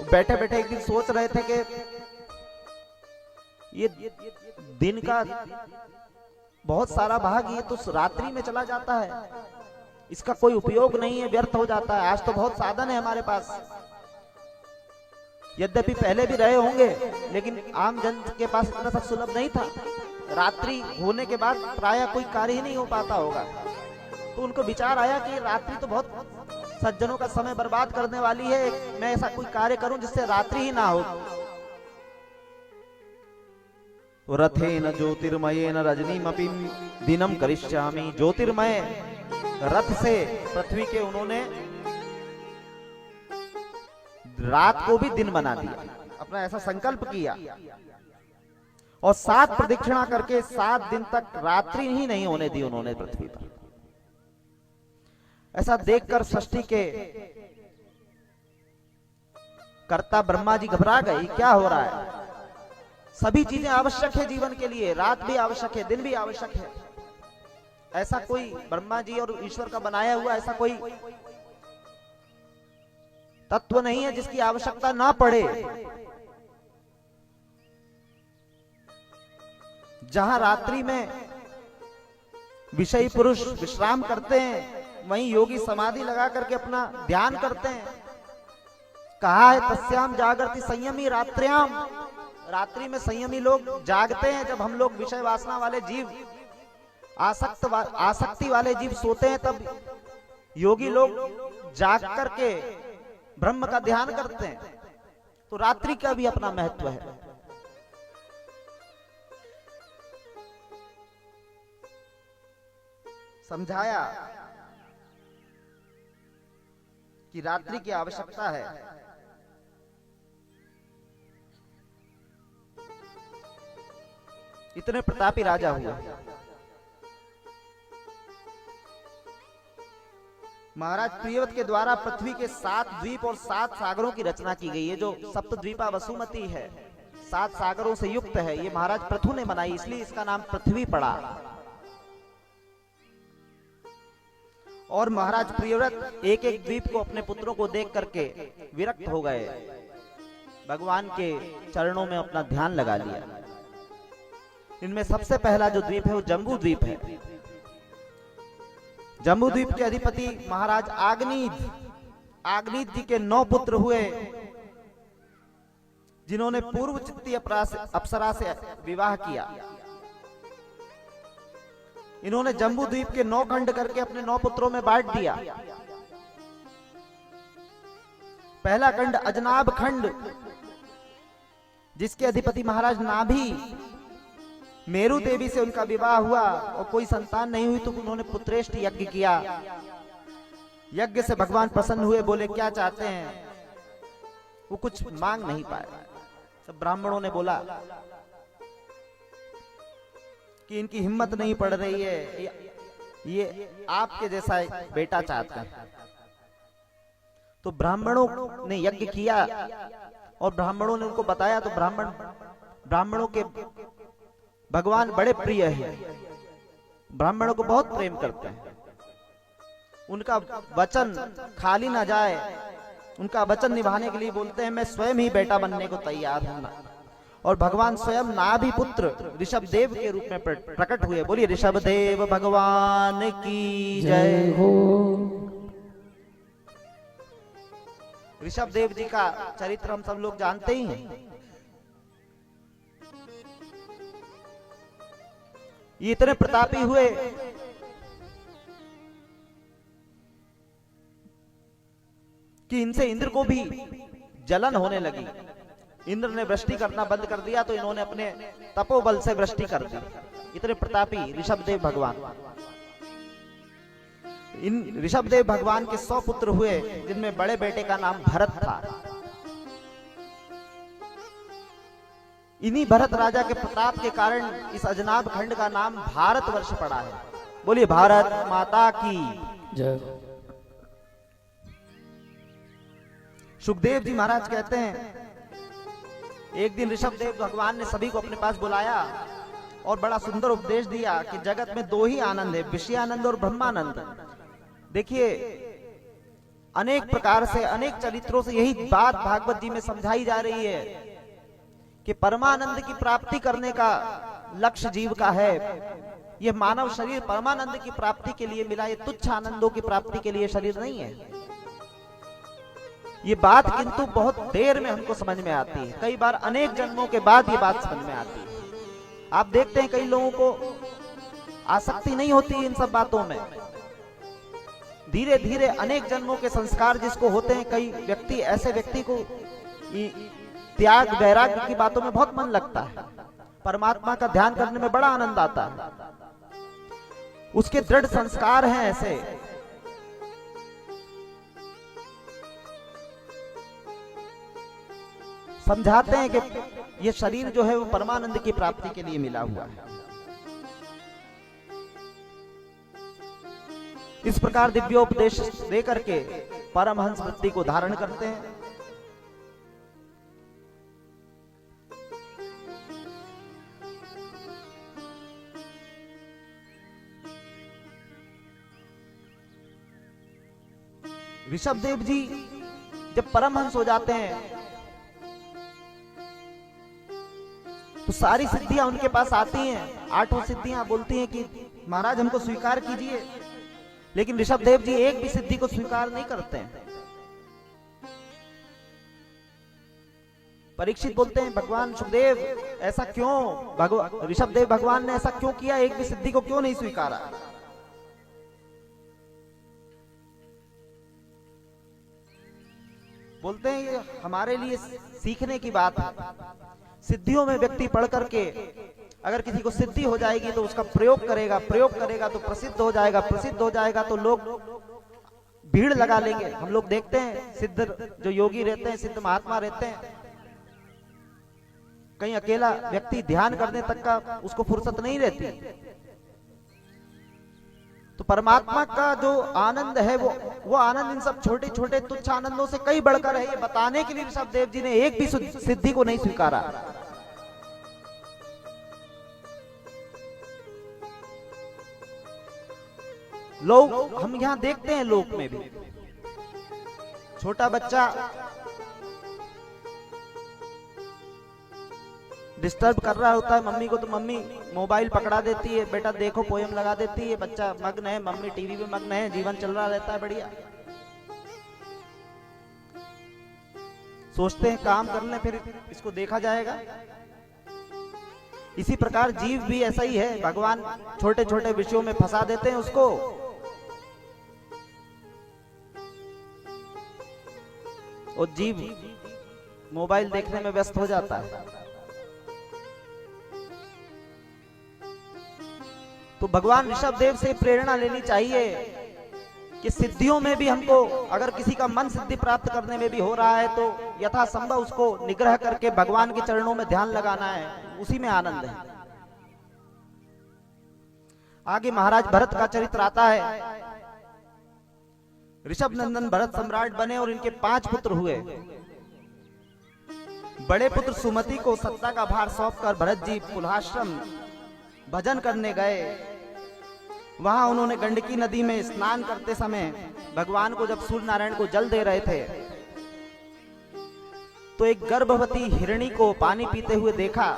बैठे बैठे एक दिन सोच रहे थे कि ये दिन का बहुत सारा भाग ये तो रात्रि में चला जाता है, इसका कोई उपयोग नहीं है, व्यर्थ हो जाता है। आज तो बहुत साधन है हमारे पास, यद्यपि पहले भी रहे होंगे, लेकिन आम जन के पास इतना सब सुलभ नहीं था। रात्रि होने के बाद प्रायः कोई कार्य ही नहीं हो पाता होगा, तो उनको विचार आया कि रात्रि तो बहुत सज्जनों का समय बर्बाद करने वाली है, मैं ऐसा कोई कार्य करूं जिससे रात्रि ही ना हो। रथेन ज्योतिर्मयेन रजनीमपि दिनम करिष्यामि। ज्योतिर्मय रथ से पृथ्वी के उन्होंने रात को भी दिन बना दिया, अपना ऐसा संकल्प किया, और 7 प्रदक्षिणा करके 7 दिन तक रात्रि ही नहीं होने दी उन्होंने पृथ्वी पर। ऐसा देखकर सृष्टि के कर्ता ब्रह्मा जी घबरा गए, क्या हो रहा है? सभी चीजें आवश्यक है जीवन के लिए, रात भी आवश्यक है, दिन भी आवश्यक है। ऐसा कोई ब्रह्मा जी और ईश्वर का बनाया हुआ ऐसा कोई तत्व नहीं है जिसकी आवश्यकता ना पड़े। जहां रात्रि में विषयी पुरुष विश्राम करते हैं, वहीं योगी समाधि लगा करके अपना ध्यान करते हैं। कहा है तस्याम जागृति संयमी रात्र्याम, रात्रि में संयमी लोग जागते हैं। जब हम लोग विषय वासना वाले जीव, आसक्ति वाले जीव सोते हैं, तब योगी लोग जाग करके ब्रह्म का ध्यान करते हैं। तो रात्रि का भी अपना महत्व है। समझाया कि रात्रि की आवश्यकता है। इतने प्रतापी राजा हुए। महाराज प्रियव्रत के द्वारा पृथ्वी के 7 द्वीप और 7 सागरों की रचना की गई है। जो सप्तद्वीपा वसुमती है, 7 सागरों से युक्त है, ये महाराज पृथु ने बनाई, इसलिए इसका नाम पृथ्वी पड़ा। और महाराज प्रियव्रत एक एक द्वीप को अपने पुत्रों को देख करके विरक्त हो गए, भगवान के चरणों में अपना ध्यान लगा लिया। इनमें सबसे पहला जो द्वीप है वो जम्बू द्वीप है। जम्बू द्वीप के अधिपति महाराज आग्नीद जी के 9 पुत्र हुए, जिन्होंने पूर्व चित्ती अप्सरा से विवाह किया। इन्होंने जम्बू द्वीप के 9 खंड करके अपने 9 पुत्रों में बांट दिया। पहला खंड अजनाब खंड, जिसके अधिपति महाराज नाभि, मेरु देवी से उनका विवाह हुआ और कोई संतान नहीं हुई, तो उन्होंने पुत्रेष्ट यज्ञ किया। यज्ञ से भगवान प्रसन्न हुए, बोले क्या चाहते हैं? वो कुछ मांग नहीं पाए। सब ब्राह्मणों ने बोला कि इनकी हिम्मत नहीं पड़ रही है, ये आपके जैसा एक बेटा चाहते हैं। तो ब्राह्मणों ने यज्ञ किया और ब्राह्मणों ने उनको बताया, तो ब्राह्मणों के भगवान बड़े प्रिय हैं, ब्राह्मणों को बहुत प्रेम करते हैं। उनका वचन खाली ना जाए, उनका वचन निभाने के लिए बोलते हैं मैं स्वयं ही बेटा बनने को तैयार हूं। और भगवान स्वयं नाभि पुत्र ऋषभ देव के रूप में प्रकट हुए। बोलिए ऋषभ देव भगवान की जय हो। ऋषभ देव जी का चरित्र हम सब लोग जानते ही हैं। ये इतने प्रतापी हुए कि इनसे इंद्र को भी जलन होने लगी। इंद्र ने वृष्टि करना बंद कर दिया, तो इन्होंने अपने तपोबल से वृष्टि कर दी। इतने प्रतापी ऋषभदेव भगवान। इन ऋषभदेव भगवान के 100 पुत्र हुए, जिनमें बड़े बेटे का नाम भरत था। इन्हीं भरत राजा के प्रताप के कारण इस अजनाब खंड का नाम भारतवर्ष पड़ा है। बोलिए भारत माता की जय। सुखदेव जी महाराज कहते हैं, एक दिन ऋषभदेव भगवान ने सभी को अपने पास बुलाया और बड़ा सुंदर उपदेश दिया कि जगत में 2 ही आनंद है, विषयानंद और ब्रह्मानंद। देखिए अनेक प्रकार से, अनेक चरित्रों से यही बात भागवत जी में समझाई जा रही है कि परमानंद की प्राप्ति करने का लक्ष्य जीव का है। यह मानव शरीर परमानंद की प्राप्ति के लिए मिला, ये तुच्छ आनंदों की प्राप्ति के लिए शरीर नहीं है। ये बात किंतु बहुत देर में हमको समझ में आती है, कई बार अनेक जन्मों के बाद ये बात समझ में आती है। आप देखते हैं कई लोगों को आसक्ति नहीं होती इन सब बातों में, धीरे धीरे अनेक जन्मों के संस्कार जिसको होते हैं, कई व्यक्ति ऐसे व्यक्ति को त्याग वैराग्य की बातों में बहुत मन लगता है, परमात्मा का ध्यान करने में बड़ा आनंद आता है, उसके दृढ़ संस्कार हैं ऐसे। समझाते हैं कि ये शरीर जो है वो परमानंद की प्राप्ति के लिए मिला हुआ है। इस प्रकार दिव्योपदेश दे करके परमहंस वृत्ति को धारण करते हैं। ऋषभदेव जी जब परमहंस हो जाते हैं तो सारी सिद्धियां उनके पास आती हैं, 8 सिद्धियां बोलती हैं कि महाराज हमको स्वीकार कीजिए, लेकिन ऋषभदेव जी एक भी सिद्धि को स्वीकार नहीं करते हैं। परीक्षित बोलते हैं भगवान सुखदेव ऐसा क्यों, ऋषभदेव भगवान ने ऐसा क्यों किया, एक भी सिद्धि को क्यों नहीं स्वीकारा। बोलते हैं ये हमारे लिए सीखने की बात है। सिद्धियों में व्यक्ति पढ़ करके अगर किसी को सिद्धि हो जाएगी तो उसका प्रयोग करेगा तो प्रसिद्ध हो जाएगा, प्रसिद्ध हो जाएगा तो लोग भीड़ लगा लेंगे। हम लोग देखते हैं सिद्ध जो योगी रहते हैं, सिद्ध महात्मा रहते हैं, कहीं अकेला व्यक्ति ध्यान करने तक का उसको फुर्सत नहीं रहती। तो परमात्मा का जो आनंद है वो आनंद इन सब छोटे छोटे तुच्छ आनंदों से कई बढ़कर है। ये बताने के लिए ऋषभदेव जी ने एक भी सिद्धि को नहीं स्वीकारा। लोग हम यहां देखते हैं, लोक में भी छोटा बच्चा डिस्टर्ब कर रहा होता है मम्मी को, तो मम्मी मोबाइल पकड़ा देती है, बेटा देखो पोयम लगा देती है, बच्चा मग्न है, मम्मी टीवी में मग्न है, जीवन चल रहा रहता है बढ़िया। सोचते हैं काम कर लें फिर इसको देखा जाएगा। इसी प्रकार जीव भी ऐसा ही है, भगवान छोटे छोटे विषयों में फंसा देते हैं उसको। और जीव मोबाइल देखने में व्यस्त हो जाता है। तो भगवान ऋषभदेव से प्रेरणा लेनी चाहिए कि सिद्धियों में भी हमको, अगर किसी का मन सिद्धि प्राप्त करने में भी हो रहा है तो यथासंभव उसको निग्रह करके भगवान के चरणों में ध्यान लगाना है, उसी में आनंद है। आगे महाराज भरत का चरित्र आता है। ऋषभ नंदन भरत सम्राट बने और इनके 5 पुत्र हुए। बड़े पुत्र सुमति को सत्ता का भार सौंपकर भरत जी पुलहाश्रम भजन करने गए। वहां उन्होंने गंडकी नदी में स्नान करते समय भगवान को जब सूर्य नारायण को जल दे रहे थे तो एक गर्भवती हिरणी को पानी पीते हुए देखा।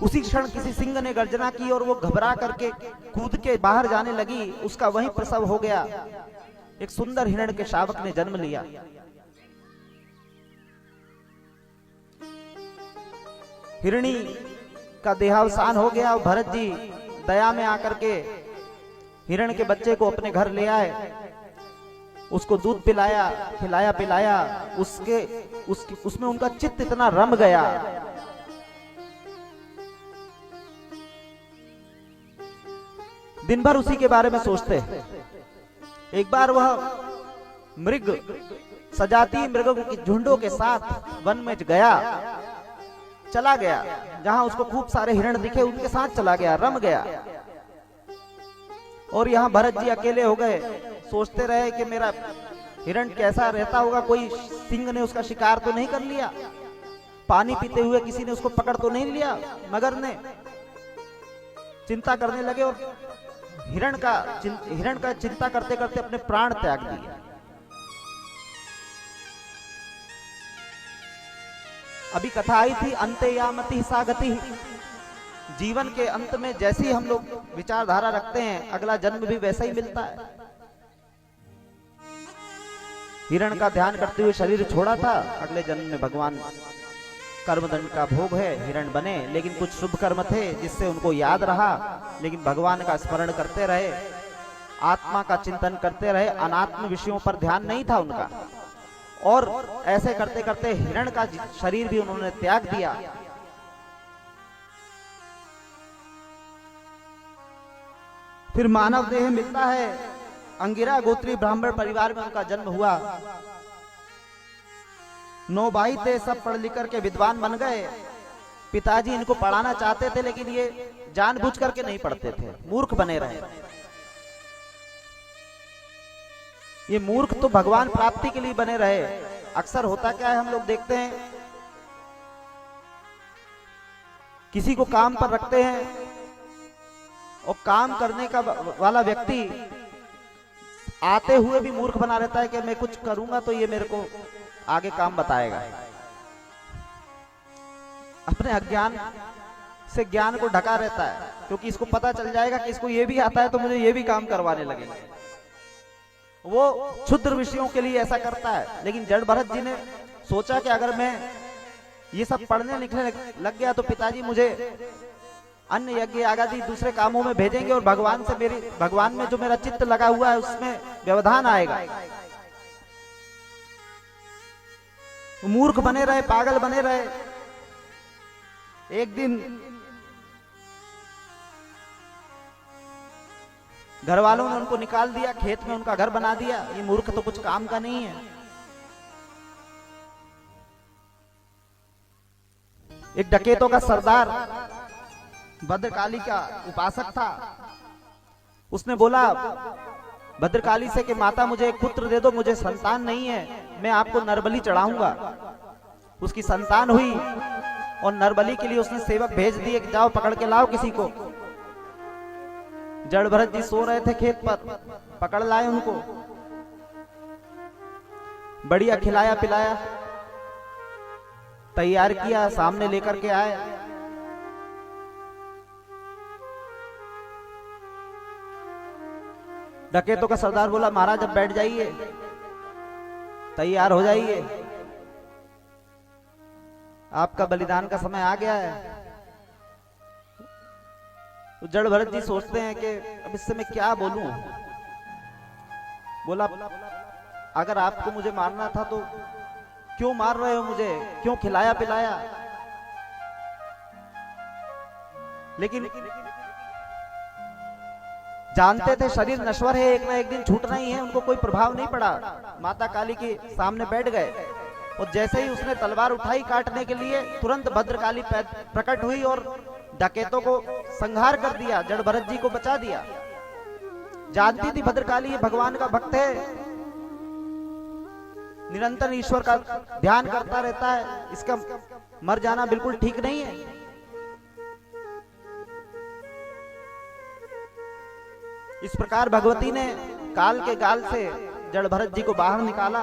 उसी क्षण किसी सिंह ने गर्जना की और वो घबरा करके कूद के बाहर जाने लगी। उसका वहीं प्रसव हो गया। एक सुंदर हिरण के शावक ने जन्म लिया। हिरणी का देहावसान हो गया और भरत जी दया में आकर के हिरण के बच्चे को अपने घर ले आए, उसको दूध पिलाया, खिलाया पिलाया। उसमें उनका चित्त इतना रम गया, दिन भर उसी के बारे में सोचते। एक बार वह मृग सजातीय मृगों की झुंडों के साथ वन में चला गया, जहां उसको खूब सारे हिरण दिखे, उनके साथ चला गया, रम गया। और यहाँ भरत जी अकेले हो गए, सोचते रहे कि मेरा हिरण कैसा रहता होगा, कोई सिंह ने उसका शिकार तो नहीं कर लिया, पानी पीते हुए किसी ने उसको पकड़ तो नहीं लिया, मगर ने चिंता करने लगे। और हिरण का चिंता करते करते अपने प्राण त्याग दिए। अभी कथा आई थी अंते यामति सा गति। जीवन के अंत में जैसी हम लोग विचारधारा रखते हैं, अगला जन्म भी वैसा ही मिलता है। हिरण का ध्यान करते हुए शरीर छोड़ा था, अगले जन्म में भगवान कर्मदंड का भोग है, हिरण बने। लेकिन कुछ शुभ कर्म थे जिससे उनको याद रहा, लेकिन भगवान का स्मरण करते रहे, आत्मा का चिंतन करते रहे, अनात्म विषयों पर ध्यान नहीं था उनका। और ऐसे करते करते हिरण का शरीर भी उन्होंने त्याग दिया। फिर मानव देह मिलता है, अंगिरा गोत्री ब्राह्मण परिवार में उनका जन्म हुआ। 9 भाई थे, सब पढ़ लिख करके विद्वान बन गए। पिताजी इनको पढ़ाना चाहते थे, लेकिन ये जानबूझ करके नहीं पढ़ते थे, मूर्ख बने रहे। ये मूर्ख तो भगवान प्राप्ति के लिए बने रहे। अक्सर होता क्या है, हम लोग देखते हैं किसी को काम पर रखते हैं और काम करने का वाला व्यक्ति आते हुए भी मूर्ख बना रहता है कि मैं कुछ करूंगा तो ये मेरे को आगे काम बताएगा। अपने अज्ञान से ज्ञान को ढका रहता है, क्योंकि इसको पता चल जाएगा कि इसको ये भी आता है तो मुझे ये भी काम करवाने लगेगा। वो क्षुद्र विषयों के लिए ऐसा करता है। लेकिन जड़ भरत जी ने सोचा कि अगर मैं ये सब पढ़ने लिखने लग गया तो पिताजी मुझे अन्य यज्ञ आदि दूसरे कामों में भेजेंगे और भगवान में जो मेरा चित्त लगा हुआ है उसमें व्यवधान आएगा। मूर्ख बने रहे, पागल बने रहे। एक दिन घर वालों ने उनको निकाल दिया, खेत में उनका घर बना दिया। ये मूर्ख तो कुछ काम का नहीं है। एक डकैतों का सरदार भद्रकाली का उपासक था। उसने बोला भद्रकाली से कि माता मुझे एक पुत्र दे दो, मुझे संतान नहीं है, मैं आपको नरबलि चढ़ाऊंगा। उसकी संतान हुई और नरबलि के लिए उसने सेवक भेज दिए कि जाओ पकड़ के लाओ किसी को। जड़ भरत जी सो रहे थे खेत पर, पकड़ लाए उनको, बढ़िया खिलाया पिलाया, तैयार किया, सामने लेकर के आए। डकैतों का सरदार बोला महाराज अब बैठ जाइए, तैयार हो जाइए, आपका बलिदान का समय आ गया है। तो जड़ भरत जी सोचते हैं कि अब इससे मैं क्या बोलूं। बोला अगर आपको मुझे मारना था तो क्यों मार रहे हो मुझे, क्यों खिलाया पिलाया। लेकिन जानते थे शरीर नश्वर है, एक ना एक दिन छूटना ही है। उनको कोई प्रभाव नहीं पड़ा। माता काली के सामने बैठ गए और जैसे ही उसने तलवार उठाई काटने के लिए, तुरंत भद्रकाली प्रकट हुई और डकैतों को संहार कर दिया, जड़ भरत जी को बचा दिया। जानती थी भद्रकाली ये भगवान का भक्त है, निरंतर ईश्वर का ध्यान करता रहता है, इसका मर जाना बिल्कुल ठीक नहीं है। इस प्रकार भगवती ने काल के गाल से जड़ भरत जी को बाहर निकाला।